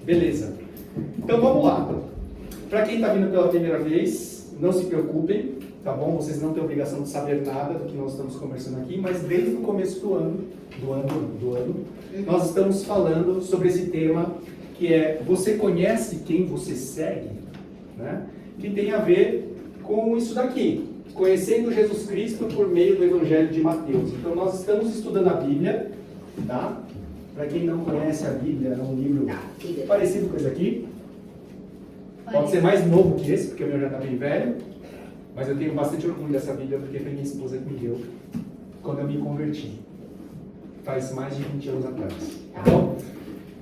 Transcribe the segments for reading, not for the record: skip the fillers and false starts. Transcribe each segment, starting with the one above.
Beleza. Então vamos lá. Para quem está vindo pela primeira vez, não se preocupem, tá bom? Vocês não têm obrigação de saber nada do que nós estamos conversando aqui, mas desde o começo do ano, nós estamos falando sobre esse tema que é: você conhece quem você segue? Né? Que tem a ver com isso daqui, conhecendo Jesus Cristo por meio do Evangelho de Mateus. Então nós estamos estudando a Bíblia, tá? Para quem não conhece a Bíblia, é um livro parecido com esse aqui. Pode ser mais novo que esse, porque o meu já está bem velho. Mas eu tenho bastante orgulho dessa Bíblia, porque foi minha esposa que me deu quando eu me converti. Faz mais de 20 anos atrás. Tá bom?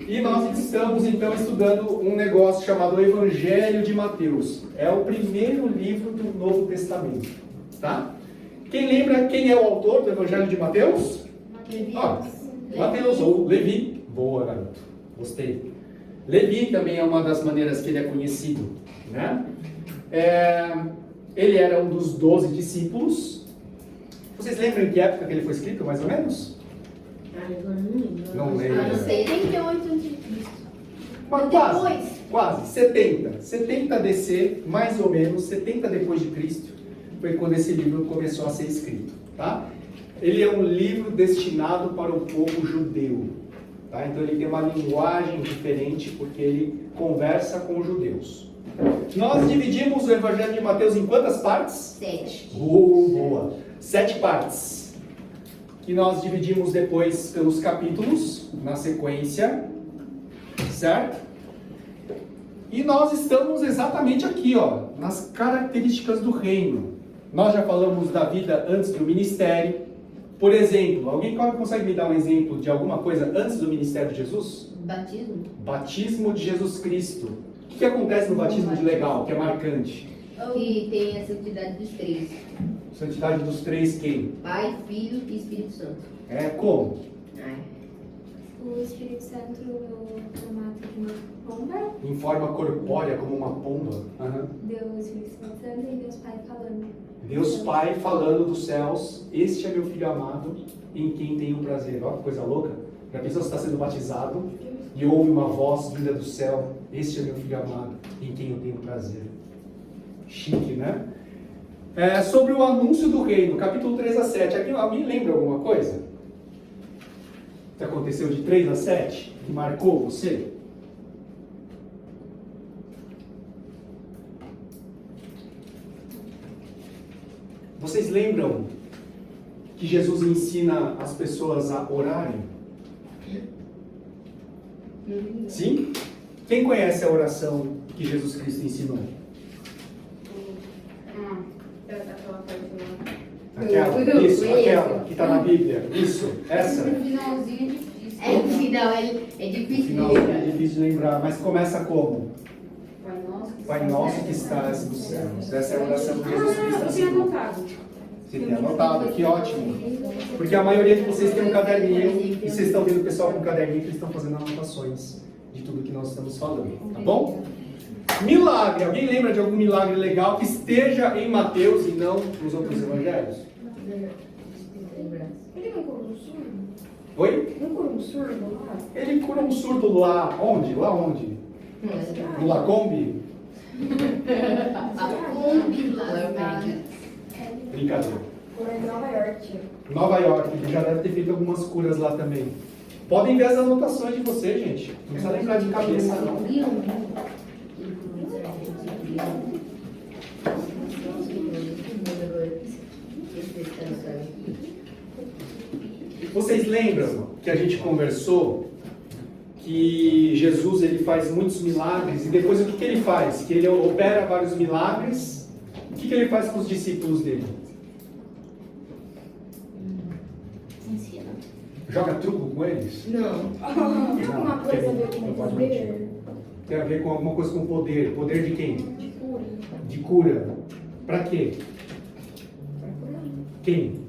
E nós estamos, então, estudando um negócio chamado Evangelho de Mateus. É o primeiro livro do Novo Testamento. Tá? Quem lembra quem é o autor do Evangelho de Mateus? Mateus ou Levi. Boa, garoto. Gostei. Levi também é uma das maneiras que ele é conhecido. Né? Ele era um dos 12 discípulos. Vocês lembram em que época que ele foi escrito, mais ou menos? Não lembro. Não sei, 38 antes de Cristo. Quase. 70 DC, mais ou menos, 70 depois de Cristo, foi quando esse livro começou a ser escrito. Tá? Ele é um livro destinado para o povo judeu. Tá? Então ele tem uma linguagem diferente, porque ele conversa com os judeus. Nós dividimos o Evangelho de Mateus em quantas partes? 7. Boa! 7 partes. Que nós dividimos depois pelos capítulos, na sequência. Certo? E nós estamos exatamente aqui, ó, nas características do reino. Nós já falamos da vida antes do ministério. Por exemplo, alguém consegue me dar um exemplo de alguma coisa antes do ministério de Jesus? Batismo. Batismo de Jesus Cristo. O que acontece no batismo de legal, que é marcante? Que tem a santidade dos 3. Santidade dos 3 quem? Pai, Filho e Espírito Santo. Como? O Espírito Santo no formato de uma pomba. Em forma corpórea, como uma pomba. Deus Espírito Santo e Deus Pai falando. Deus Pai falando dos céus: este é meu filho amado, em quem tenho prazer. Olha que coisa louca. A pessoa está sendo batizado e ouve uma voz vinda do céu: este é meu filho amado, em quem eu tenho prazer. Chique, né? Sobre o anúncio do reino, capítulo 3 a 7. Alguém lembra alguma coisa que aconteceu de 3 a 7? Que marcou você? Vocês lembram que Jesus ensina as pessoas a orarem? Sim? Quem conhece a oração que Jesus Cristo ensinou? Aquela que está na Bíblia. Isso, essa. No finalzinho é difícil. No final é difícil. No final é difícil de lembrar, mas começa como? Pai nosso que estás nos céus. Essa é a oração que Jesus Cristo Eu tinha ensinou. anotado. Você tem anotado, que ótimo. Porque a maioria de vocês tem um caderninho e vocês estão vendo o pessoal com um caderninho que eles estão fazendo anotações de tudo que nós estamos falando, tá bom? Milagre. Alguém lembra de algum milagre legal que esteja em Mateus e não nos outros evangelhos? Ele não curou um surdo? Oi? Não curou um surdo lá? Ele cura um surdo lá onde? Lá onde? No Lacombe? Brincadeira. Curou em Nova York. Nova York, ele já deve ter feito algumas curas lá também. Podem ver as anotações de vocês, gente. Não precisa lembrar de cabeça, não. Vocês lembram que a gente conversou que Jesus ele faz muitos milagres e depois o que ele faz? Que ele opera vários milagres. O que ele faz com os discípulos dele? Ensina. Joga truco com eles? Não. Tem alguma coisa a ver com não pode poder? mentir. Tem a ver com alguma coisa com poder. Poder de quem? De cura. De cura. Pra quê? Quem?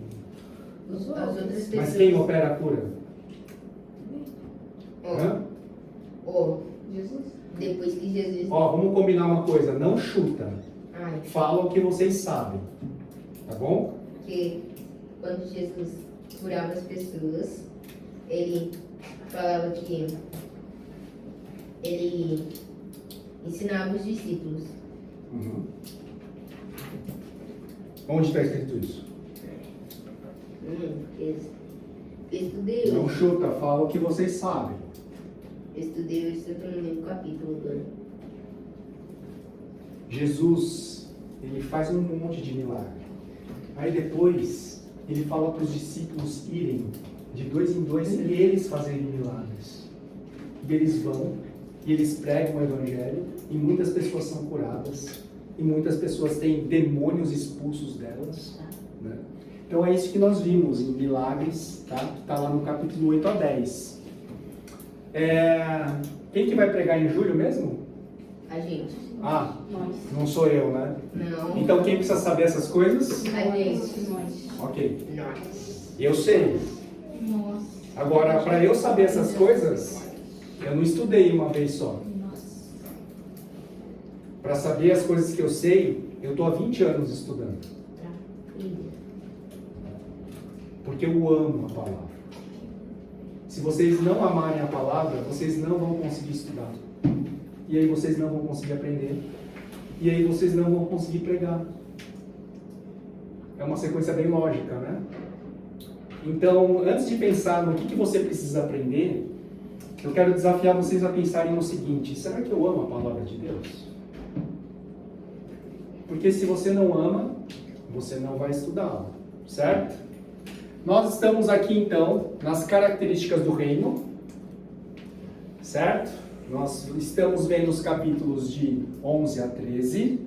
As outras pessoas. Mas quem opera a cura? Hã? Jesus. Depois que Jesus. Vamos combinar uma coisa. Não chuta. Fala o que vocês sabem. Tá bom? Porque quando Jesus curava as pessoas, ele falava que ele ensinava os discípulos. Uhum. Onde está escrito isso? Eu estudei Não hoje. chuta, fala o que vocês sabem. Eu estudei hoje, só que eu não lembro o capítulo agora. Jesus, ele faz um monte de milagre. Aí depois, ele fala para os discípulos irem de 2 em 2 e eles fazerem milagres. E eles vão, e eles pregam o evangelho, e muitas pessoas são curadas, e muitas pessoas têm demônios expulsos delas, né? Então é isso que nós vimos em milagres, tá? Que está lá no capítulo 8 a 10. Quem que vai pregar em julho mesmo? A gente. Ah, Nós. não sou eu, né? Não. Então quem precisa saber essas coisas? A gente. Nós. Ok, Nós. eu sei. Nossa. Agora, para eu saber essas coisas, eu não estudei uma vez só. Nossa. Para saber as coisas que eu sei, eu estou há 20 anos estudando. Porque eu amo a palavra. Se vocês não amarem a palavra, vocês não vão conseguir estudar. E aí vocês não vão conseguir aprender. E aí vocês não vão conseguir pregar. É uma sequência bem lógica, né? Então, antes de pensar no que você precisa aprender, eu quero desafiar vocês a pensarem no seguinte: será que eu amo a palavra de Deus? Porque se você não ama, você não vai estudá-la, certo? Nós estamos aqui então nas características do reino, certo? Nós estamos vendo os capítulos de 11 a 13.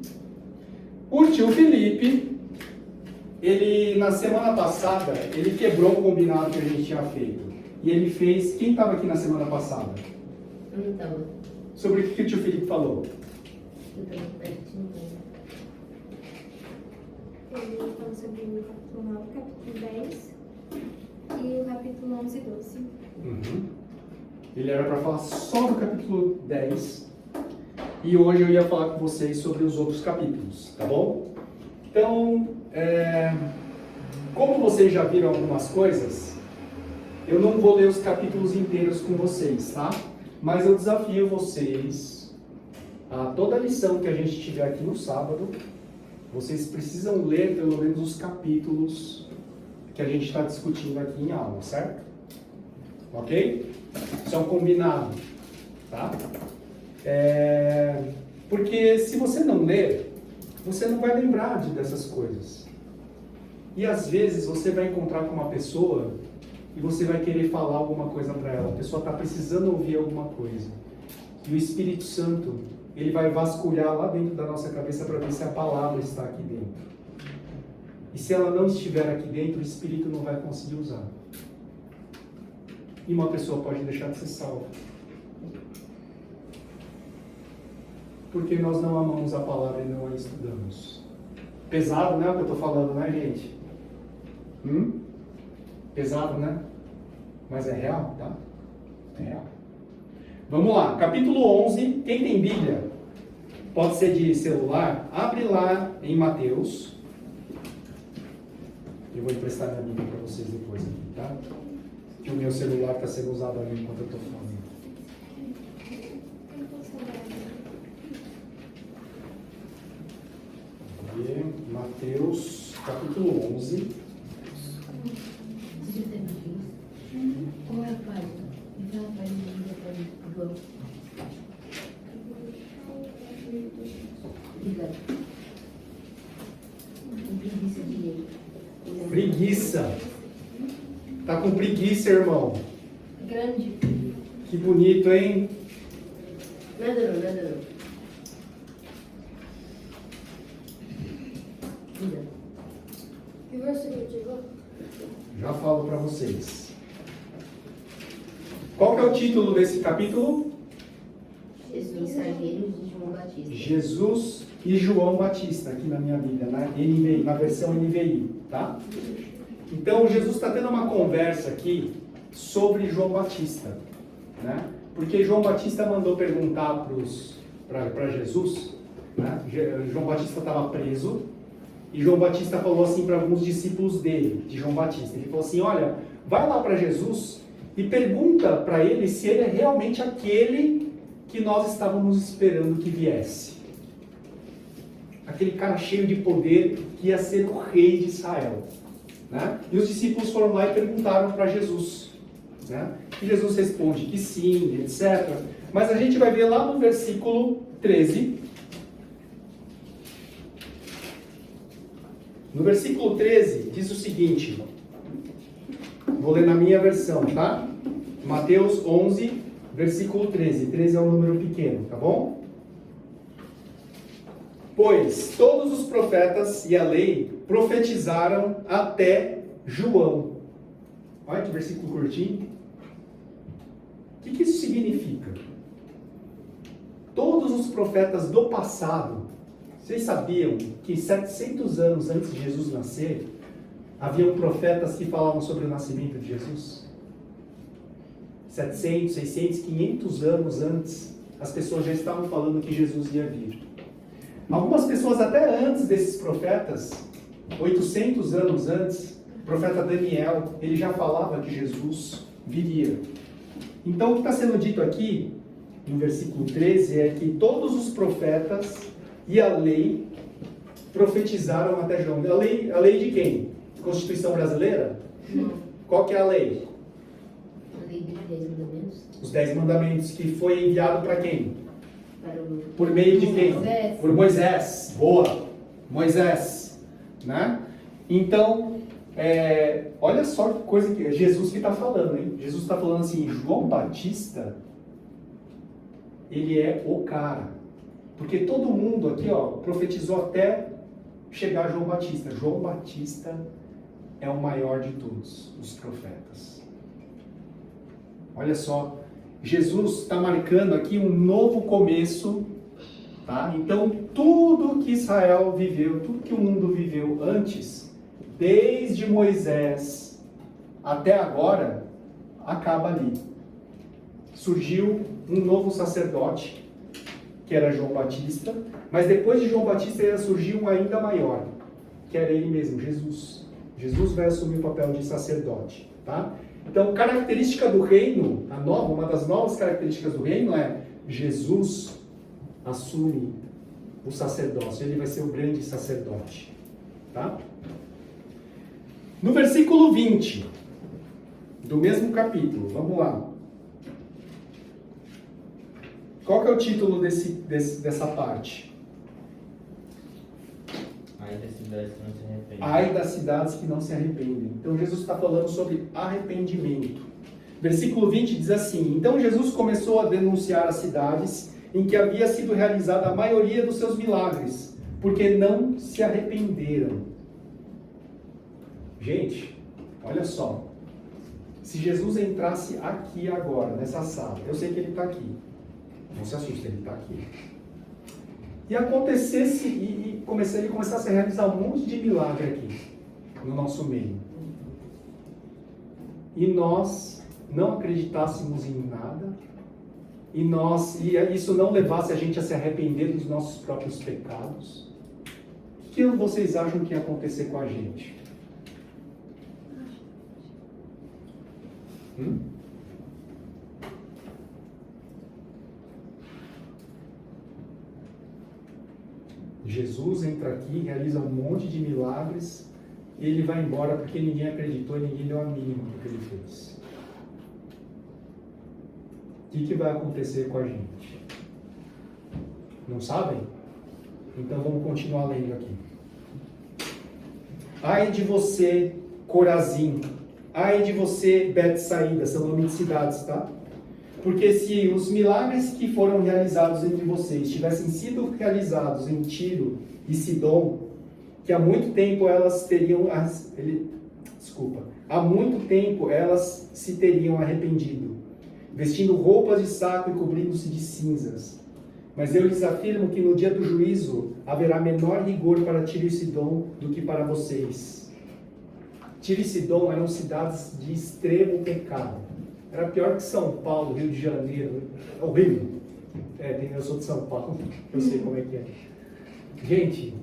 O tio Felipe, ele na semana passada, ele quebrou um combinado que a gente tinha feito. E ele fez, quem estava aqui na semana passada? Eu não estava. Sobre o que o tio Felipe falou? Eu estava pertinho. Ele falou sobre o capítulo 9, capítulo 10 e o capítulo 11 e 12. Uhum. Ele era para falar só do capítulo 10 e hoje eu ia falar com vocês sobre os outros capítulos, tá bom? Então, como vocês já viram algumas coisas, eu não vou ler os capítulos inteiros com vocês, tá? Mas eu desafio vocês a toda a lição que a gente tiver aqui no sábado, vocês precisam ler pelo menos os capítulos que a gente está discutindo aqui em aula, certo? Ok? Isso é um combinado, tá? Porque se você não ler, você não vai lembrar dessas coisas. E às vezes você vai encontrar com uma pessoa e você vai querer falar alguma coisa para ela. A pessoa está precisando ouvir alguma coisa. E o Espírito Santo, ele vai vasculhar lá dentro da nossa cabeça para ver se a palavra está aqui dentro. E se ela não estiver aqui dentro, o Espírito não vai conseguir usar. E uma pessoa pode deixar de ser salva. Porque nós não amamos a palavra e não a estudamos. Pesado, né, o que eu estou falando, né, gente? Pesado, né? Mas é real, tá? É real. Vamos lá, capítulo 11. Quem tem Bíblia, pode ser de celular, abre lá em Mateus. Eu vou emprestar minha Bíblia para vocês depois aqui, tá? Que o meu celular está sendo usado ali enquanto eu estou falando. E Mateus, capítulo 11. Você já tem isso? Qual é a página? Me fala a página aí, por favor. Obrigada. Com preguiça de Preguiça. Tá com preguiça, irmão. grande. Que bonito, hein? Nada não. Diga. Que versículo chegou? Já falo para vocês. Qual que é o título desse capítulo? Os mensageiros de João Batista. Jesus e João Batista, aqui na minha Bíblia, na NVI, na versão NVI, tá? Então, Jesus está tendo uma conversa aqui sobre João Batista, né? Porque João Batista mandou perguntar para Jesus, né? João Batista estava preso, e João Batista falou assim para alguns discípulos dele, de João Batista. Ele falou assim: olha, vai lá para Jesus e pergunta para ele se ele é realmente aquele que nós estávamos esperando que viesse. Aquele cara cheio de poder que ia ser o rei de Israel. Né? E os discípulos foram lá e perguntaram para Jesus. Né? E Jesus responde que sim, etc. Mas a gente vai ver lá no versículo 13. No versículo 13 diz o seguinte. Vou ler na minha versão, tá? Mateus 11, versículo 13. 13 é um número pequeno, tá bom? Pois todos os profetas e a lei profetizaram até João. Olha que versículo curtinho. O que isso significa? Todos os profetas do passado, vocês sabiam que 700 anos antes de Jesus nascer, haviam profetas que falavam sobre o nascimento de Jesus? 700, 600, 500 anos antes, as pessoas já estavam falando que Jesus ia vir. Algumas pessoas até antes desses profetas, 800 anos antes, o profeta Daniel, ele já falava que Jesus viria. Então o que está sendo dito aqui, no versículo 13, é que todos os profetas e a lei profetizaram até João. A lei de quem? Constituição brasileira? Não. Qual que é a lei? A lei dos 10 mandamentos? Os 10 mandamentos, que foi enviado para quem? Para o... Por meio de quem? Moisés. Por Moisés. Boa. Moisés. Né? Então, olha só que coisa que Jesus que está falando, hein? Jesus está falando assim, João Batista, ele é o cara. Porque todo mundo aqui, ó, profetizou até chegar João Batista. João Batista é o maior de todos os profetas. Olha só, Jesus está marcando aqui um novo começo, tá? Então, tudo que Israel viveu, tudo que o mundo viveu antes, desde Moisés até agora, acaba ali. Surgiu um novo sacerdote, que era João Batista, mas depois de João Batista ainda surgiu um ainda maior, que era ele mesmo, Jesus. Jesus vai assumir o papel de sacerdote, tá? Então, característica do reino, uma das novas características do reino é Jesus assume o sacerdócio, ele vai ser o grande sacerdote, tá? No versículo 20 do mesmo capítulo, vamos lá. Qual que é o título dessa parte? Ai das cidades que não se arrependem. Ai das cidades que não se arrependem. Então Jesus está falando sobre arrependimento. Versículo 20 diz assim: Então Jesus começou a denunciar as cidades em que havia sido realizada a maioria dos seus milagres, porque não se arrependeram. Gente, olha só. Se Jesus entrasse aqui agora, nessa sala, eu sei que ele está aqui. Não se assuste, ele está aqui. E acontecesse, ele começasse a realizar um monte de milagre aqui, no nosso meio. E nós não acreditássemos em nada, e isso não levasse a gente a se arrepender dos nossos próprios pecados, o que vocês acham que ia acontecer com a gente? Jesus entra aqui, realiza um monte de milagres, e ele vai embora porque ninguém acreditou e ninguém deu a mínima do que ele fez. O que vai acontecer com a gente? Não sabem? Então vamos continuar lendo aqui. Ai de você, Corazim! Ai de você, Betsaída! São nomes de cidades, tá? Porque se os milagres que foram realizados entre vocês tivessem sido realizados em Tiro e Sidom, que há muito tempo elas se teriam arrependido, vestindo roupas de saco e cobrindo-se de cinzas. Mas eu lhes afirmo que no dia do juízo haverá menor rigor para Tiro e Sidom do que para vocês. Tiro e Sidom eram cidades de extremo pecado. Era pior que São Paulo, Rio de Janeiro. É horrível. Eu sou de São Paulo, eu sei como é que é. Gente,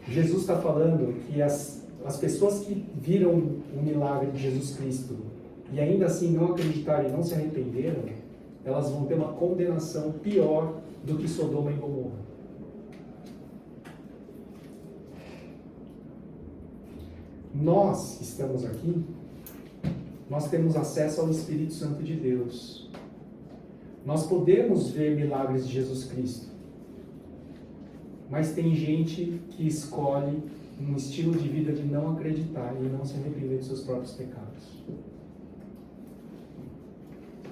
Jesus está falando que as pessoas que viram o milagre de Jesus Cristo e ainda assim não acreditaram e não se arrependeram, elas vão ter uma condenação pior do que Sodoma e Gomorra. Nós que estamos aqui, nós temos acesso ao Espírito Santo de Deus. Nós podemos ver milagres de Jesus Cristo. Mas tem gente que escolhe um estilo de vida de não acreditar e não se arrepender dos seus próprios pecados.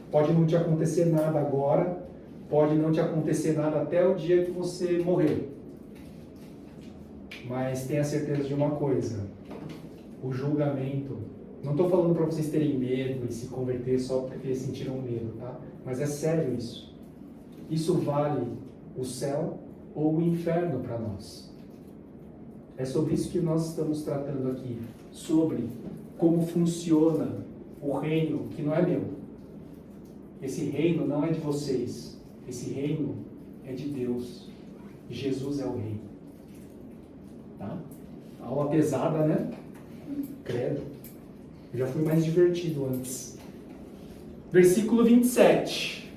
Pode não te acontecer nada agora, pode não te acontecer nada até o dia que você morrer. Mas tenha certeza de uma coisa: o julgamento, não estou falando para vocês terem medo e se converter só porque sentiram medo, tá? Mas é sério isso. Isso vale o céu ou o inferno para nós. É sobre isso que nós estamos tratando aqui, sobre como funciona o reino que não é meu. Esse reino não é de vocês, esse reino é de Deus. Jesus é o rei. Tá? Aula pesada, né? Credo. Eu já fui mais divertido antes. Versículo 27.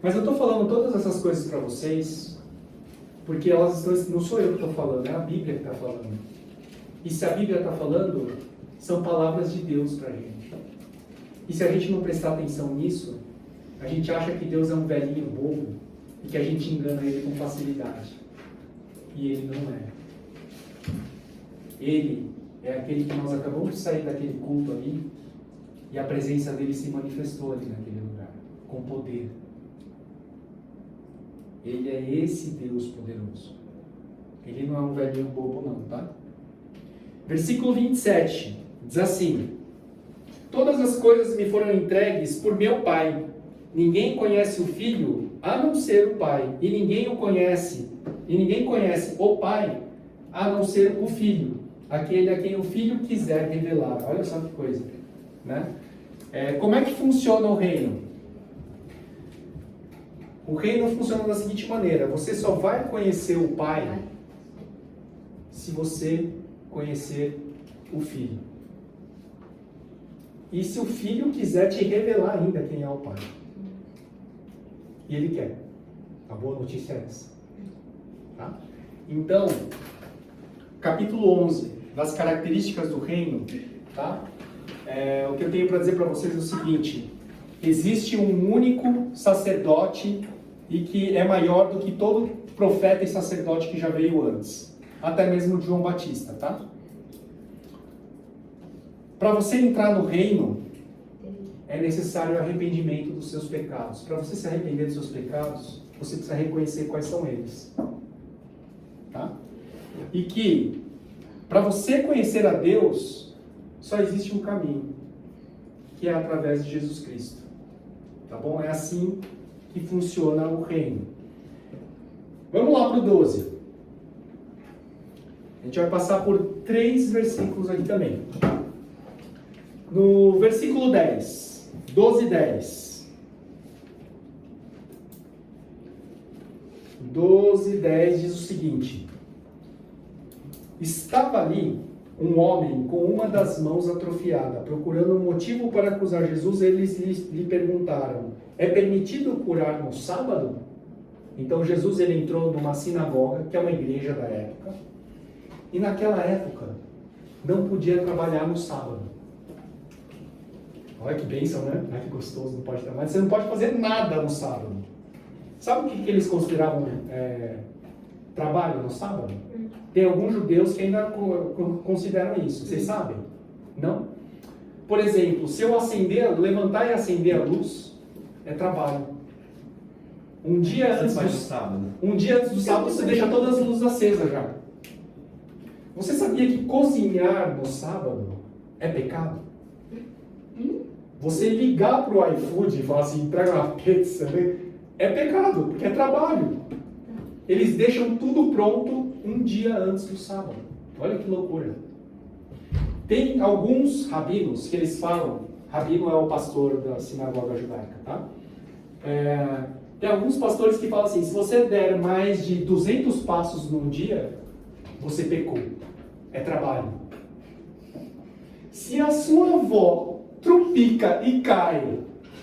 Mas eu estou falando todas essas coisas para vocês, porque elas estão, não sou eu que estou falando, é a Bíblia que está falando. E se a Bíblia está falando, são palavras de Deus para a gente. E se a gente não prestar atenção nisso, a gente acha que Deus é um velhinho bobo e que a gente engana ele com facilidade. E ele não é. Ele é aquele que nós acabamos de sair daquele culto ali e a presença dele se manifestou ali naquele lugar, com poder. Ele é esse Deus poderoso. Ele não é um velhinho bobo não, tá? Versículo 27 diz assim: todas as coisas me foram entregues por meu Pai. Ninguém conhece o Filho a não ser o Pai. E ninguém o conhece. E ninguém conhece o Pai a não ser o Filho. Aquele a quem o Filho quiser revelar. Olha só que coisa, né? Como é que funciona o reino? O reino funciona da seguinte maneira: você só vai conhecer o Pai se você conhecer o Filho. E se o Filho quiser te revelar ainda quem é o Pai. E Ele quer. A boa notícia é essa. Tá? Então, capítulo 11, das características do reino, tá? O que eu tenho para dizer para vocês é o seguinte: existe um único sacerdote e que é maior do que todo profeta e sacerdote que já veio antes. Até mesmo João Batista, tá? Para você entrar no reino, é necessário arrependimento dos seus pecados. Para você se arrepender dos seus pecados, você precisa reconhecer quais são eles. Tá? E que, para você conhecer a Deus, só existe um caminho, que é através de Jesus Cristo. Tá bom? É assim que funciona o reino. Vamos lá para o 12. A gente vai passar por 3 versículos aqui também. No versículo 10, 12 e 10. 12 e 10 diz o seguinte: estava ali um homem com uma das mãos atrofiada, procurando um motivo para acusar Jesus. Eles lhe perguntaram: é permitido curar no sábado? Então Jesus ele entrou numa sinagoga, que é uma igreja da época, e naquela época não podia trabalhar no sábado. Olha que bênção, né? Ai, que gostoso, não pode trabalhar. Você não pode fazer nada no sábado. Sabe o que eles consideravam trabalho no sábado? Tem alguns judeus que ainda consideram isso. Vocês sabem? Não? Por exemplo, se eu levantar e acender a luz, é trabalho. Um dia antes do sábado, você deixa todas as luzes acesas já. Você sabia que cozinhar no sábado é pecado? Você ligar para o iFood e falar assim, entrega uma pizza, né? É pecado, porque é trabalho. Eles deixam tudo pronto um dia antes do sábado. Olha que loucura. Tem alguns rabinos que eles falam, rabino é o pastor da sinagoga judaica, tá? Tem alguns pastores que falam assim, se você der mais de 200 passos num dia, você pecou. É trabalho. Se a sua avó trupica e cai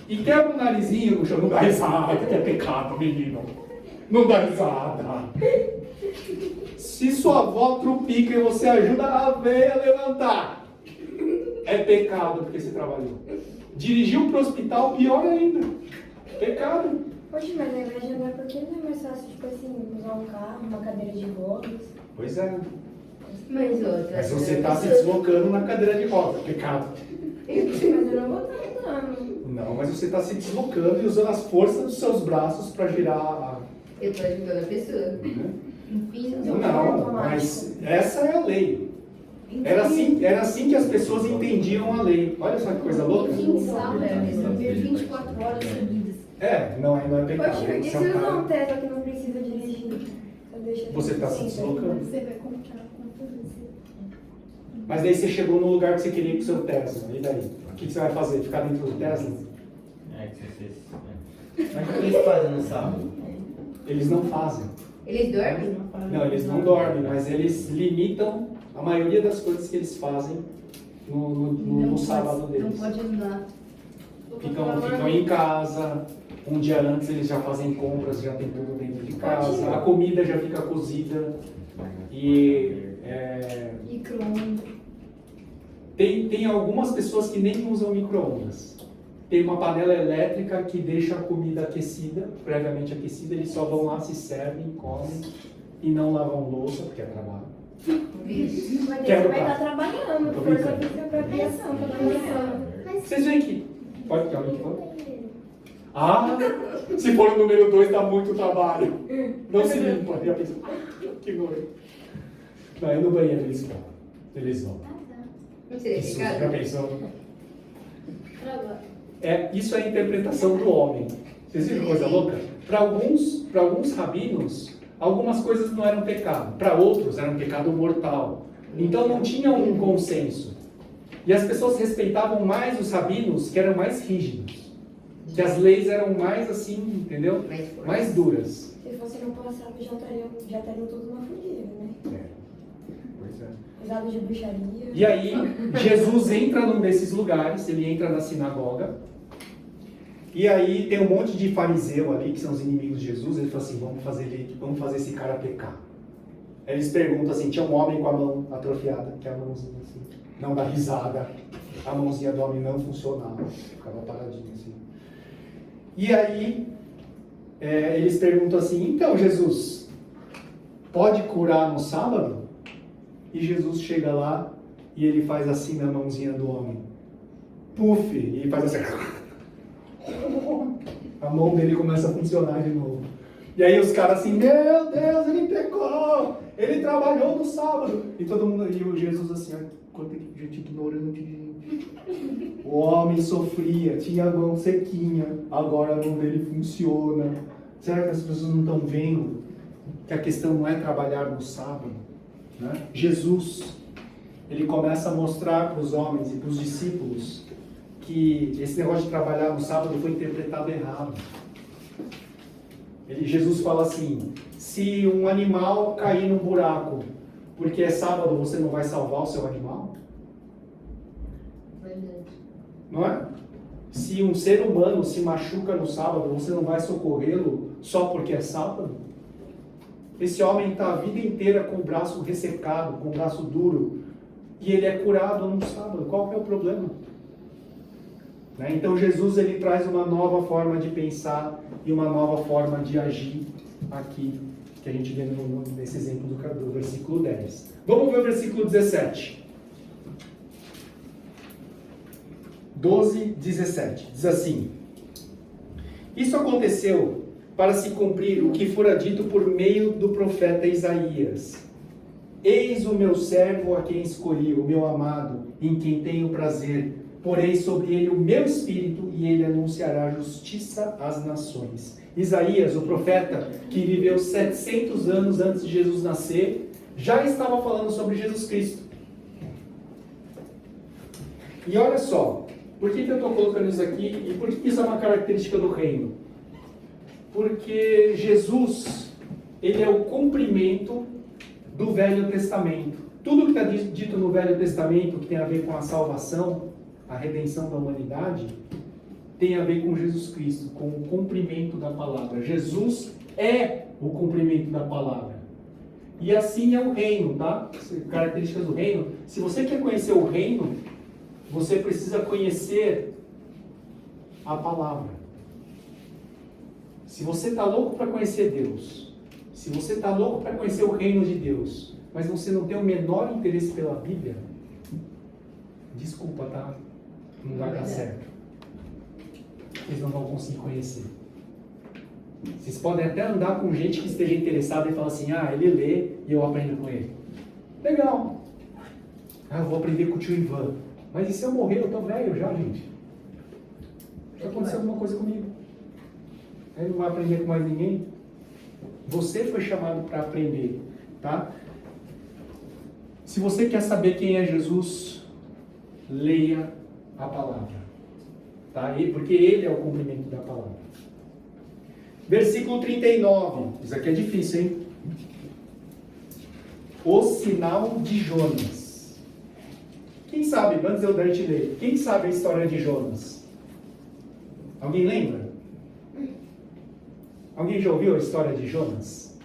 e quebra o narizinho no chão, não dá risada, que é pecado, menino. Não dá risada. Se sua avó trupica e você ajuda a veia a levantar, é pecado porque você trabalhou. Dirigiu para o hospital, pior ainda. Pecado. Poxa, mas na igreja não é porque não é mais fácil, tipo assim, usar um carro, uma cadeira de rodas. Pois é. Mas outra. Mas você está se deslocando na cadeira de roda, pecado. Mas eu não vou estar andando. Não, mas você está se deslocando e usando as forças dos seus braços para girar a... Eu tô ajudando a pessoa. Né? Enfim, Não, mas essa é a lei. Era assim que as pessoas entendiam a lei. Olha só que coisa louca. Enfim, sábado era mesmo. 24 horas seguidas. Não é pecado. Poxa, e Você se é um usar cara- um Tesla que não precisa dirigir? Você está se deslocando. Você vai comprar com tudo isso. Mas daí você chegou no lugar que você queria ir com o seu Tesla. E daí? O que você vai fazer? Ficar dentro do Tesla? É que vocês. Mas o que eles fazem no sábado? Eles não fazem. Eles dormem? Não, eles não dormem, mas eles limitam a maioria das coisas que eles fazem no sábado deles. Não pode andar. Ficam em casa, um dia antes eles já fazem compras, já tem tudo dentro de casa, a comida já fica cozida e Micro-ondas. tem algumas pessoas que nem usam micro-ondas. Tem uma panela elétrica que deixa a comida aquecida, previamente aquecida, eles só vão lá, se servem, comem e não lavam louça, porque é trabalho. Vixe. Mas daí Quebra você o vai braço. estar trabalhando, Tô força brincando. física pra criação, pra criação. Vocês veem que... Pode ficar alguém que fala? Se for o número 2 dá muito trabalho. Não se limpa. Já pensou? Que nojo. Não, é no banheiro eles vão. Eles vão. Não seria Isso, já pecado? pensou? Isso é a interpretação do homem. Vocês viram que coisa louca? Para alguns rabinos, algumas coisas não eram pecado. Para outros, era um pecado mortal. Então não tinha um consenso. E as pessoas respeitavam mais os rabinos, que eram mais rígidos. Que as leis eram mais assim, entendeu? Mais duras. Se fosse no passado, já estariam tudo na fogueira, né? Pois é. Usado de bruxaria. E aí, Jesus entra num desses lugares, ele entra na sinagoga, e aí tem um monte de fariseu ali, que são os inimigos de Jesus, ele fala assim, vamos fazer esse cara pecar. Aí eles perguntam assim, tinha um homem com a mão atrofiada, que é a mãozinha assim, não dá risada, a mãozinha do homem não funcionava, ficava paradinha assim. E aí, eles perguntam assim, então Jesus, pode curar no sábado? E Jesus chega lá e ele faz assim na mãozinha do homem. Puf! E ele faz assim. A mão dele começa a funcionar de novo. E aí os caras assim, meu Deus, ele pecou! Ele trabalhou no sábado! E todo mundo, e o Jesus assim, ó, quanta gente ignorante, gente. O homem sofria, tinha a mão sequinha, agora a mão dele funciona. Será que as pessoas não estão vendo que a questão não é trabalhar no sábado? Né? Jesus, ele começa a mostrar para os homens e para os discípulos que esse negócio de trabalhar no sábado foi interpretado errado. Jesus fala assim, se um animal cair num buraco porque é sábado, você não vai salvar o seu animal? Verdade. Não é? Se um ser humano se machuca no sábado, você não vai socorrê-lo só porque é sábado? Esse homem está a vida inteira com o braço ressecado, com o braço duro, e ele é curado no sábado. Qual que é o problema? Né? Então Jesus ele traz uma nova forma de pensar e uma nova forma de agir aqui, que a gente vê nesse exemplo do versículo 10. Vamos ver o versículo 17. 12, 17. Diz assim: isso aconteceu para se cumprir o que fora dito por meio do profeta Isaías. Eis o meu servo a quem escolhi, o meu amado, em quem tenho prazer. Porei sobre ele o meu espírito e ele anunciará justiça às nações. Isaías, o profeta que viveu 700 anos antes de Jesus nascer, já estava falando sobre Jesus Cristo. E olha só, por que eu estou colocando isso aqui e por que isso é uma característica do reino? Porque Jesus, ele é o cumprimento do Velho Testamento. Tudo que está dito no Velho Testamento, que tem a ver com a salvação, a redenção da humanidade, tem a ver com Jesus Cristo, com o cumprimento da palavra. Jesus é o cumprimento da palavra. E assim é o reino, tá? Características do reino. Se você quer conhecer o reino, você precisa conhecer a palavra. Se você está louco para conhecer Deus, se você está louco para conhecer o reino de Deus, mas você não tem o menor interesse pela Bíblia, desculpa, tá? Não vai dar certo. Vocês não vão conseguir conhecer. Vocês podem até andar com gente que esteja interessada e falar assim, ele lê e eu aprendo com ele. Legal. Eu vou aprender com o tio Ivan. Mas e se eu morrer? Eu tô velho já, gente. Já aconteceu alguma coisa comigo. Ele não vai aprender com mais ninguém. Você foi chamado para aprender, tá? Se você quer saber quem é Jesus, leia a palavra, tá? Porque ele é o cumprimento da palavra. Versículo 39. Isso aqui é difícil, hein? O sinal de Jonas. Quem sabe, antes eu dar te ler, quem sabe a história de Jonas? Alguém lembra? Alguém já ouviu a história de Jonas?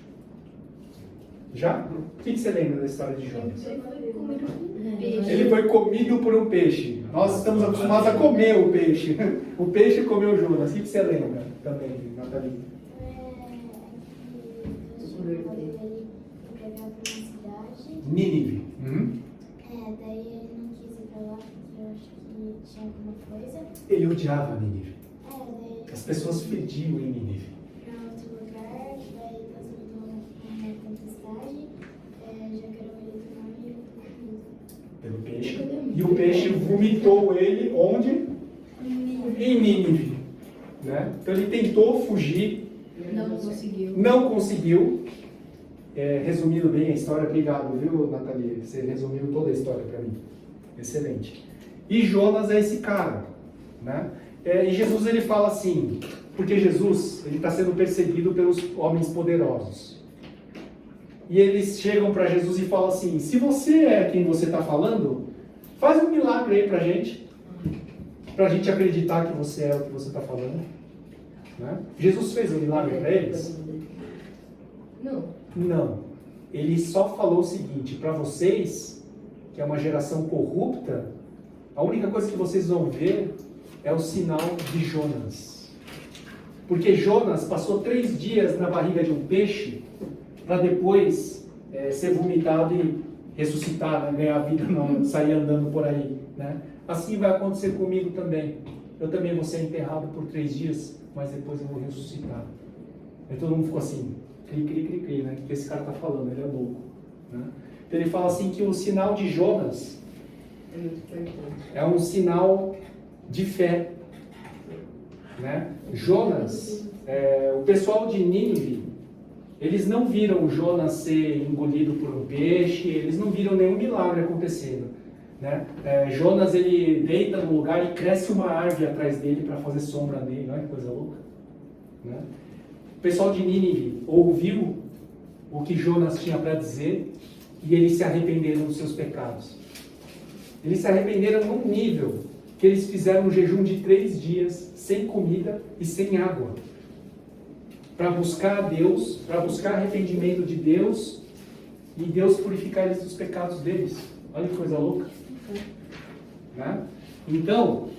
Já? O que você lembra da história de Jonas? Ele foi comido por um peixe. Nós estamos acostumados a comer o peixe. O peixe comeu Jonas. O que você lembra também, Nathalie? Nínive. Daí ele não quis ir pra lá porque eu acho que tinha alguma coisa. Ele odiava Nínive. Daí As pessoas fediam em Nínive. pra outro lugar, daí passou uma tempestade, jogaram ele do mar e ele ficou comido. Pelo peixe. E o peixe vomitou ele onde? Em Nínive. Né? Então ele tentou fugir. Não conseguiu. Não conseguiu. Resumindo bem a história, obrigado, viu, Nathalie? Você resumiu toda a história para mim. Excelente. E Jonas é esse cara, né? E Jesus ele fala assim, porque Jesus ele está sendo perseguido pelos homens poderosos. E eles chegam para Jesus e falam assim: se você é quem você está falando, faz um milagre aí para a gente acreditar que você é o que você está falando. Né? Jesus fez um milagre para eles? Não. Não. Ele só falou o seguinte: para vocês, que é uma geração corrupta, a única coisa que vocês vão ver é o sinal de Jonas. Porque Jonas passou 3 dias na barriga de um peixe para depois ser vomitado e ressuscitar, né? Ganhar vida, não sair andando por aí. Né? Assim vai acontecer comigo também. Eu também vou ser enterrado por 3 dias, mas depois eu vou ressuscitar. Aí todo mundo ficou assim, cri, né? O que esse cara está falando? Ele é louco. Né? Então ele fala assim que o sinal de Jonas é um sinal de fé. Né? Jonas, o pessoal de Nínive, eles não viram Jonas ser engolido por um peixe, eles não viram nenhum milagre acontecendo. Né? Jonas ele deita no lugar e cresce uma árvore atrás dele para fazer sombra nele, olha que coisa louca. Né? O pessoal de Nínive ouviu o que Jonas tinha para dizer e eles se arrependeram dos seus pecados. Eles se arrependeram num nível que eles fizeram um jejum de 3 dias sem comida e sem água para buscar a Deus, para buscar arrependimento de Deus e Deus purificar eles dos pecados deles. Olha que coisa louca. Né? Então,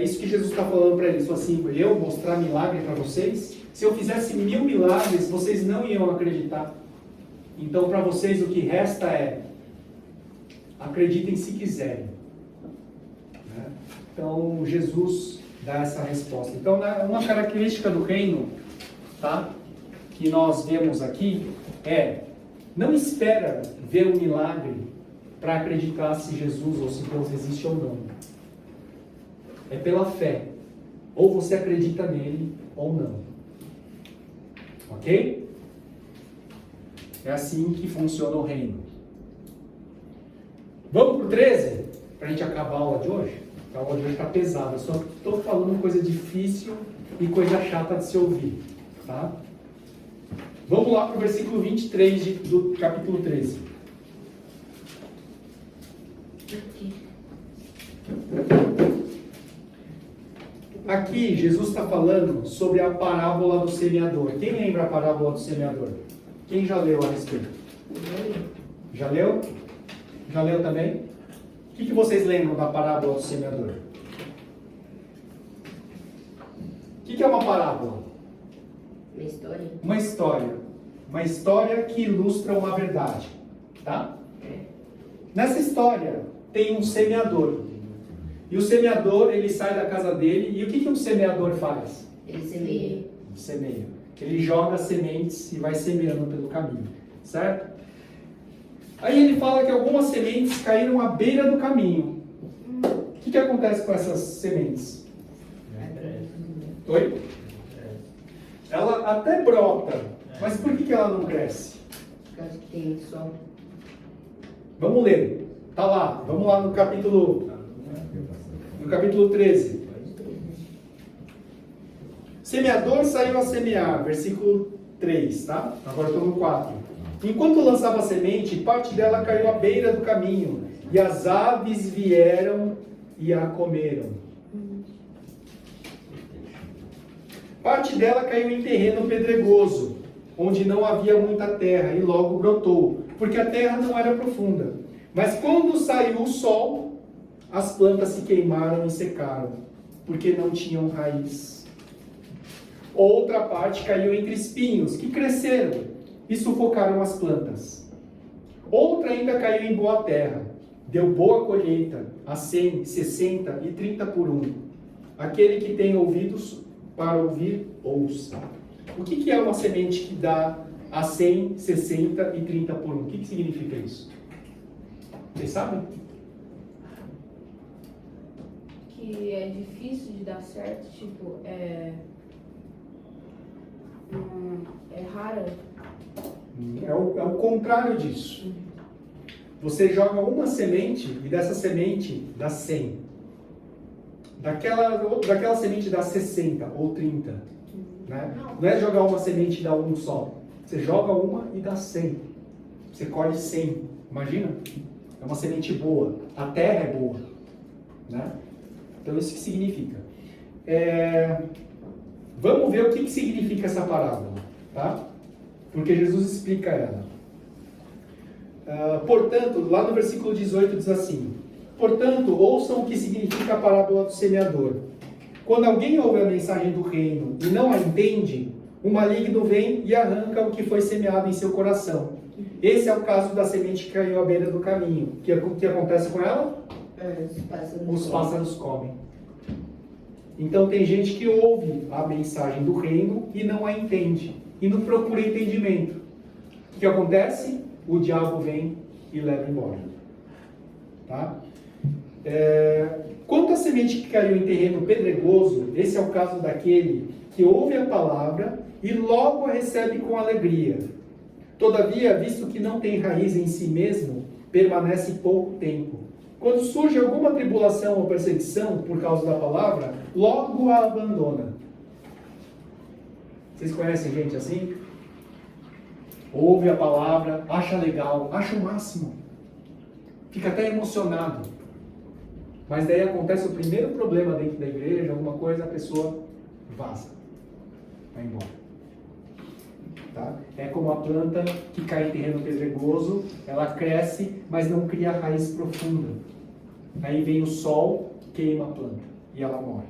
isso que Jesus está falando para eles, assim, eu mostrar milagre para vocês, se eu fizesse 1000 milagres, vocês não iam acreditar. Então, para vocês, o que resta é, acreditem se quiserem. Né? Então, Jesus dá essa resposta. Então, uma característica do reino, tá, que nós vemos aqui, não espera ver um milagre para acreditar se Jesus ou se Deus existe ou não. É pela fé. Ou você acredita nele ou não. Ok? É assim que funciona o reino. Vamos para o 13? Para a gente acabar a aula de hoje? A aula de hoje está pesada. Eu só estou falando coisa difícil e coisa chata de se ouvir. Tá? Vamos lá para o versículo 23 do capítulo 13. Aqui, Jesus está falando sobre a parábola do semeador. Quem lembra a parábola do semeador? Quem já leu a respeito? Já leu? Já leu também? O que vocês lembram da parábola do semeador? O que é uma parábola? Uma história? Uma história. Uma história que ilustra uma verdade. Tá? Nessa história tem um semeador. E o semeador, ele sai da casa dele. E o que um semeador faz? Ele semeia. Semeia. Ele joga sementes e vai semeando pelo caminho. Certo? Aí ele fala que algumas sementes caíram à beira do caminho. O que acontece com essas sementes? Oi? Ela até brota. Mas por que ela não cresce? Por causa que tem sol. Vamos ler. Tá lá. Vamos lá no capítulo 13. Semeador saiu a semear, versículo 3, tá? Agora estou no 4. Enquanto lançava a semente, parte dela caiu à beira do caminho, e as aves vieram e a comeram. Parte dela caiu em terreno pedregoso, onde não havia muita terra, e logo brotou, porque a terra não era profunda. Mas quando saiu o sol, as plantas se queimaram e secaram, porque não tinham raiz. Outra parte caiu entre espinhos, que cresceram e sufocaram as plantas. Outra ainda caiu em boa terra, deu boa colheita, a 100, 60 e 30 por 1. Aquele que tem ouvidos para ouvir, ouça. O que é uma semente que dá a 100, 60 e 30 por 1? O que significa isso? Vocês sabem? Que é difícil de dar certo, tipo, é rara. É o contrário disso. Você joga uma semente e dessa semente dá 100. Daquela semente dá 60 ou 30. Né? Não é jogar uma semente e dar um só. Você joga uma e dá 100. Você colhe 100. Imagina? É uma semente boa. A terra é boa. Né? Então isso que significa. Vamos ver o que significa essa parábola. Tá? Porque Jesus explica ela. Portanto, lá no versículo 18 diz assim: portanto, ouçam o que significa a parábola do semeador. Quando alguém ouve a mensagem do reino e não a entende, o maligno vem e arranca o que foi semeado em seu coração. Esse é o caso da semente que caiu à beira do caminho. O que acontece com ela? Os pássaros comem. Então tem gente que ouve a mensagem do reino e não a entende. E não procura entendimento. O que acontece? O diabo vem e leva embora. Tá? Quanto à semente que caiu em terreno pedregoso, esse é o caso daquele que ouve a palavra e logo a recebe com alegria. Todavia, visto que não tem raiz em si mesmo, permanece pouco tempo. Quando surge alguma tribulação ou perseguição por causa da palavra, logo a abandona. Vocês conhecem gente assim? Ouve a palavra, acha legal, acha o máximo. Fica até emocionado. Mas daí acontece o primeiro problema dentro da igreja, alguma coisa, a pessoa vaza. Vai embora. Tá? É como a planta que cai em terreno pedregoso, ela cresce, mas não cria raiz profunda. Aí vem o sol, queima a planta e ela morre.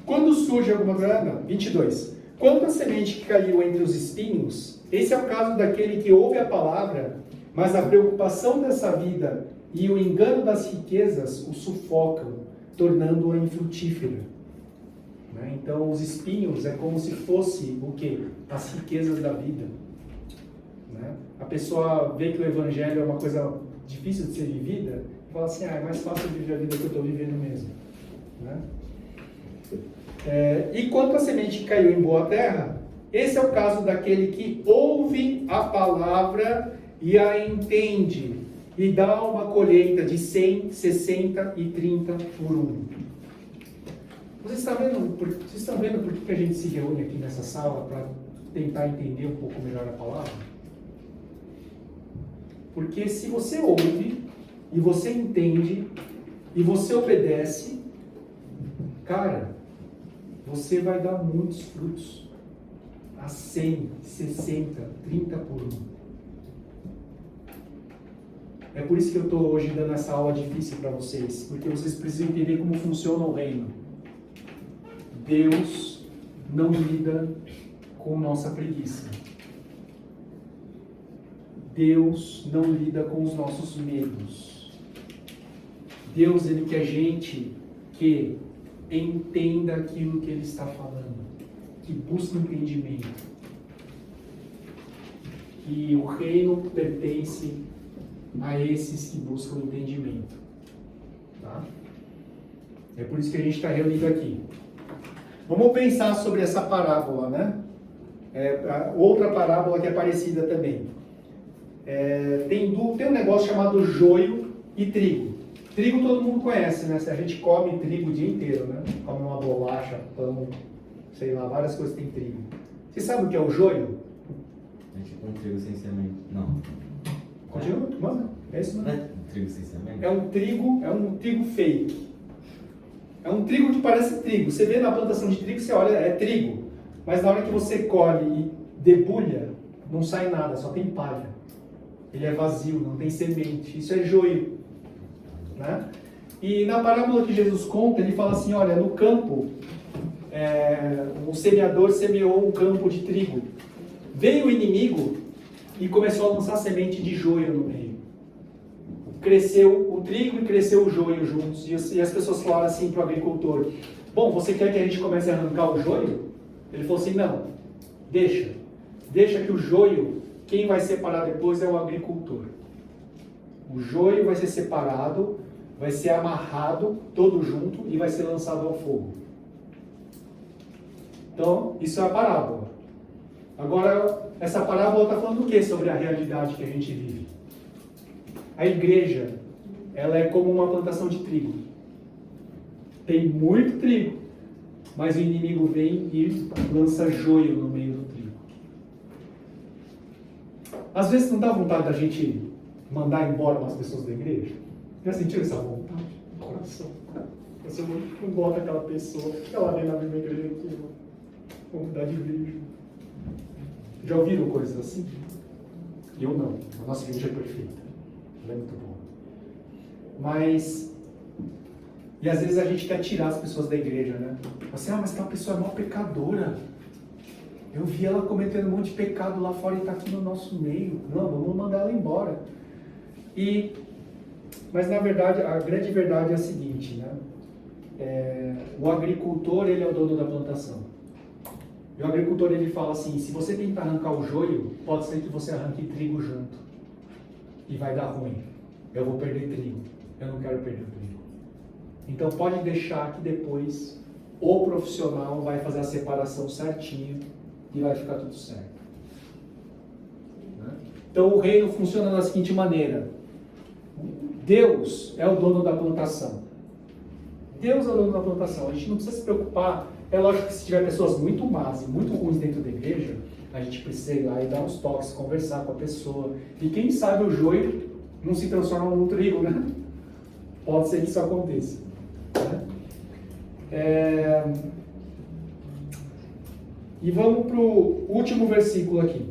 Quando surge alguma coisa? 22. Quando a semente que caiu entre os espinhos, esse é o caso daquele que ouve a palavra, mas a preocupação dessa vida e o engano das riquezas o sufocam, tornando-a infrutífera. Né? Então, os espinhos é como se fosse o quê? As riquezas da vida. Né? A pessoa vê que o evangelho é uma coisa difícil de ser vivida e fala assim, é mais fácil viver a vida que eu estou vivendo mesmo. Né? E quanto à semente que caiu em boa terra, esse é o caso daquele que ouve a palavra e a entende, e dá uma colheita de 100, 60 e 30 por 1. Vocês estão vendo por que a gente se reúne aqui nessa sala para tentar entender um pouco melhor a palavra? Porque se você ouve, e você entende, e você obedece, cara, você vai dar muitos frutos. A 100, 60, 30 por 1. É por isso que eu estou hoje dando essa aula difícil para vocês, porque vocês precisam entender como funciona o reino. Deus não lida com nossa preguiça. Deus não lida com os nossos medos. Deus, Ele quer gente que entenda aquilo que Ele está falando, que busque entendimento. E o reino pertence a esses que buscam entendimento. Tá? É por isso que a gente está reunido aqui. Vamos pensar sobre essa parábola, né? Outra parábola que é parecida também. Tem um negócio chamado joio e trigo. Trigo todo mundo conhece, né? A gente come trigo o dia inteiro, né? Come uma bolacha, pão, sei lá, várias coisas tem trigo. Você sabe o que é o joio? É tipo um trigo sem semente. Não. Continua? Manda. É isso Não mesmo. é trigo sem semente? É um trigo fake. É um trigo que parece trigo. Você vê na plantação de trigo, você olha, é trigo. Mas na hora que você colhe e debulha, não sai nada, só tem palha. Ele é vazio, não tem semente. Isso é joio. Né? E na parábola que Jesus conta, ele fala assim, olha, no campo, o semeador semeou um campo de trigo. Veio o inimigo e começou a lançar semente de joio no meio. Cresceu o trigo e cresceu o joio juntos. E as pessoas falaram assim para o agricultor, bom, você quer que a gente comece a arrancar o joio? Ele falou assim, não, deixa que o joio, quem vai separar depois é o agricultor. O joio vai ser separado, vai ser amarrado todo junto e vai ser lançado ao fogo. Então, isso é a parábola. Agora, essa parábola está falando o que sobre a realidade que a gente vive? A igreja, ela é como uma plantação de trigo. Tem muito trigo, mas o inimigo vem e lança joio no meio do trigo. Às vezes não dá vontade da gente mandar embora umas pessoas da igreja? Já sentiu essa vontade no coração? Você não bota aquela pessoa, que ela vem na mesma igreja aqui, mano. Vontade de vir. Já ouviram coisas assim? Eu não. A nossa igreja é perfeita. Ela é muito boa. Mas... E às vezes a gente quer tirar as pessoas da igreja, né? Assim, mas aquela pessoa é mó pecadora. Eu vi ela cometendo um monte de pecado lá fora e está aqui no nosso meio. Não, vamos mandar ela embora. Mas na verdade, a grande verdade é a seguinte, né? O agricultor, ele é o dono da plantação. E o agricultor, ele fala assim, se você tentar arrancar o joio, pode ser que você arranque trigo junto. E vai dar ruim. Eu vou perder trigo. Eu não quero perder o trigo. Então pode deixar que depois o profissional vai fazer a separação certinho e vai ficar tudo certo. Né? Então o reino funciona da seguinte maneira. Deus é o dono da plantação. Deus é o dono da plantação. A gente não precisa se preocupar. É lógico que se tiver pessoas muito más e muito ruins dentro da igreja, a gente precisa ir lá e dar uns toques, conversar com a pessoa. E quem sabe o joio não se transforma num trigo, né? Pode ser que isso aconteça. Né? E vamos para o último versículo aqui.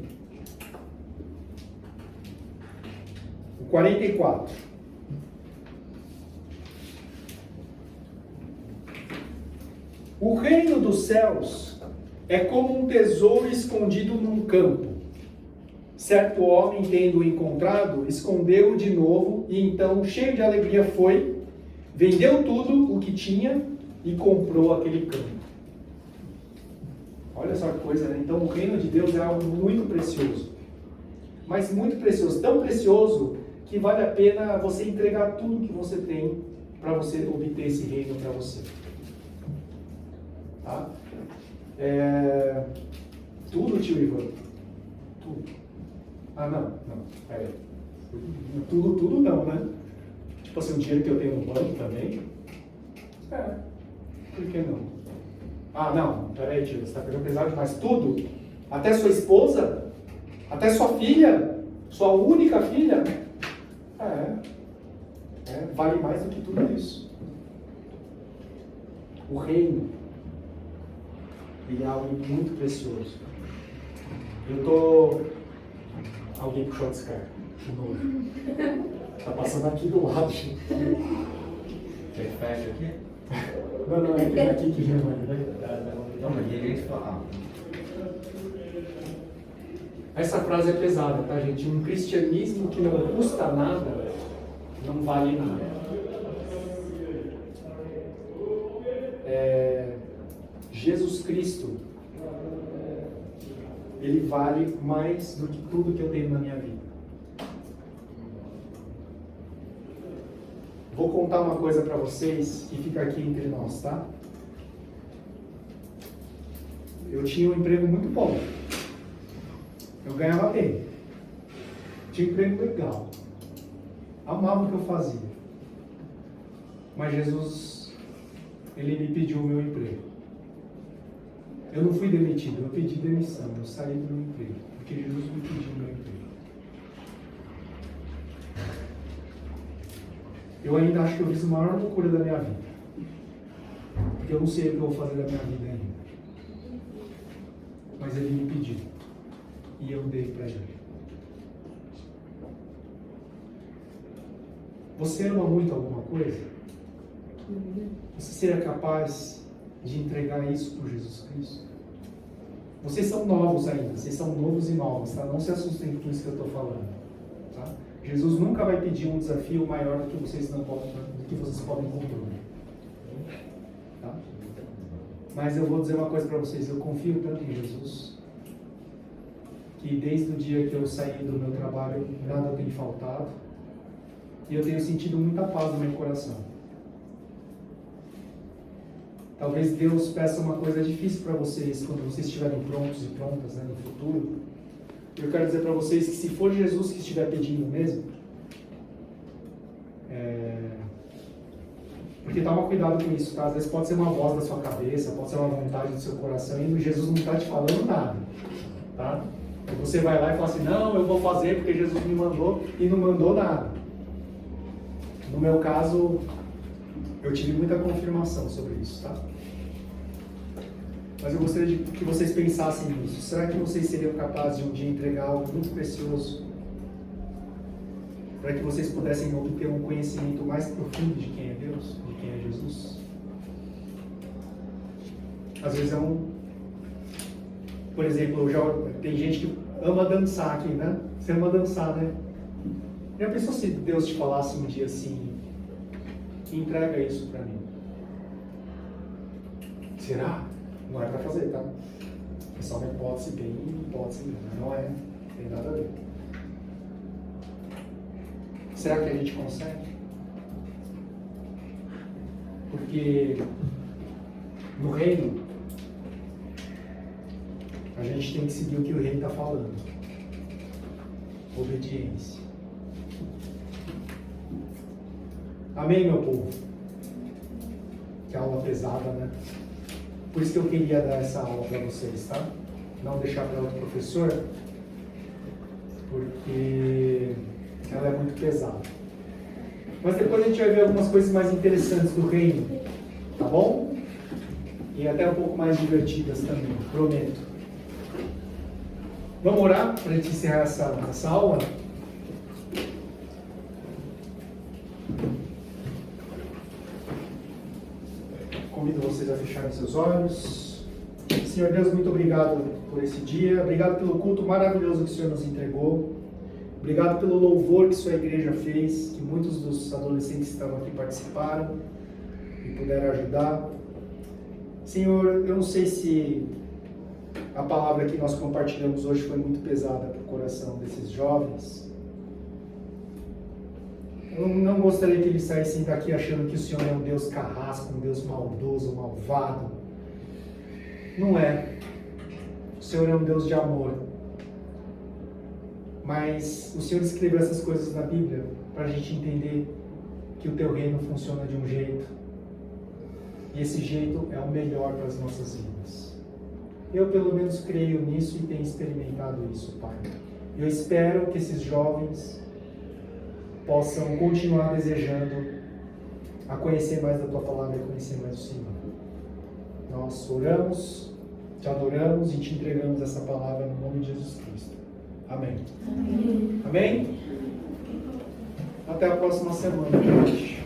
O 44. O reino dos céus é como um tesouro escondido num campo. Certo homem, tendo-o encontrado, escondeu-o de novo e então, cheio de alegria, foi, vendeu tudo o que tinha e comprou aquele campo. Olha só que coisa, né? Então o reino de Deus é algo muito precioso. Mas muito precioso, tão precioso que vale a pena você entregar tudo que você tem para você obter esse reino para você. Tá? Tudo, tio Ivan. Tudo. Não. Pera aí. Tudo não, né? Tipo assim, o dinheiro que eu tenho no banco também. Por que não? Não. Pera aí, tio. Você está pegando pesado demais. Tudo. Até sua esposa. Até sua filha. Sua única filha. Vale mais do que tudo isso. O reino, ele é algo muito precioso. Alguém puxou a descarga. De novo. Tá passando aqui do lado, gente. Você fecha aqui? Não, é aqui que vem, né? Não, mas direito fala. Essa frase é pesada, tá, gente? Um cristianismo que não custa nada, não vale nada. Jesus Cristo, ele vale mais do que tudo que eu tenho na minha vida. Vou contar uma coisa para vocês que fica aqui entre nós, tá? Eu tinha um emprego muito bom. Eu ganhava bem. Tinha um emprego legal. Amava o que eu fazia. Mas Jesus, ele me pediu o meu emprego. Eu não fui demitido, eu pedi demissão. Eu saí do meu emprego, porque Jesus me pediu o meu emprego. Eu ainda acho que eu fiz a maior loucura da minha vida. Porque eu não sei o que eu vou fazer da minha vida ainda. Mas ele me pediu. E eu dei para ele. Você ama muito alguma coisa? Você seria capaz de entregar isso por Jesus Cristo? Vocês são novos ainda, vocês são novos e novos, tá? Não se assustem com isso que eu estou falando, tá? Jesus nunca vai pedir um desafio maior do que vocês podem cumprir, tá? Mas eu vou dizer uma coisa para vocês, eu confio tanto em Jesus, que desde o dia que eu saí do meu trabalho, nada tem faltado, e eu tenho sentido muita paz no meu coração. Talvez Deus peça uma coisa difícil para vocês, quando vocês estiverem prontos e prontas, né, no futuro. Eu quero dizer para vocês que se for Jesus que estiver pedindo mesmo, porque toma cuidado com isso, tá? Às vezes pode ser uma voz da sua cabeça, pode ser uma vontade do seu coração, e Jesus não está te falando nada, tá? Você vai lá e fala assim, não, eu vou fazer porque Jesus me mandou, e não mandou nada. No meu caso, eu tive muita confirmação sobre isso, tá? Mas eu gostaria de que vocês pensassem nisso. Será que vocês seriam capazes de um dia entregar algo muito precioso para que vocês pudessem obter um conhecimento mais profundo de quem é Deus, de quem é Jesus? Às vezes por exemplo, tem gente que ama dançar aqui, né? Você ama dançar, né? Já pensou se Deus te falasse um dia assim, entrega isso para mim? Será? Não é para fazer, tá? É só uma hipótese bem hipótese, não é, tem nada a ver. Será que a gente consegue? Porque no reino, a gente tem que seguir o que o rei está falando. Obediência. Amém, meu povo? Que aula pesada, né? Por isso que eu queria dar essa aula para vocês, tá? Não deixar para outro professor, porque ela é muito pesada. Mas depois a gente vai ver algumas coisas mais interessantes do reino, tá bom? E até um pouco mais divertidas também, prometo. Vamos orar para a gente encerrar essa aula? Convido vocês a fecharem seus olhos. Senhor Deus, muito obrigado por esse dia. Obrigado pelo culto maravilhoso que o Senhor nos entregou. Obrigado pelo louvor que sua igreja fez, que muitos dos adolescentes que estavam aqui participaram e puderam ajudar. Senhor, eu não sei se a palavra que nós compartilhamos hoje foi muito pesada para o coração desses jovens. Eu não gostaria que eles saíssem daqui achando que o Senhor é um Deus carrasco, um Deus maldoso, malvado. Não é. O Senhor é um Deus de amor. Mas o Senhor escreveu essas coisas na Bíblia para a gente entender que o teu reino funciona de um jeito. E esse jeito é o melhor para as nossas vidas. Eu, pelo menos, creio nisso e tenho experimentado isso, Pai. Eu espero que esses jovens possam continuar desejando a conhecer mais da Tua palavra e conhecer mais o Senhor. Nós oramos, te adoramos e te entregamos essa palavra no nome de Jesus Cristo. Amém. Amém. Amém? Até a próxima semana, gente.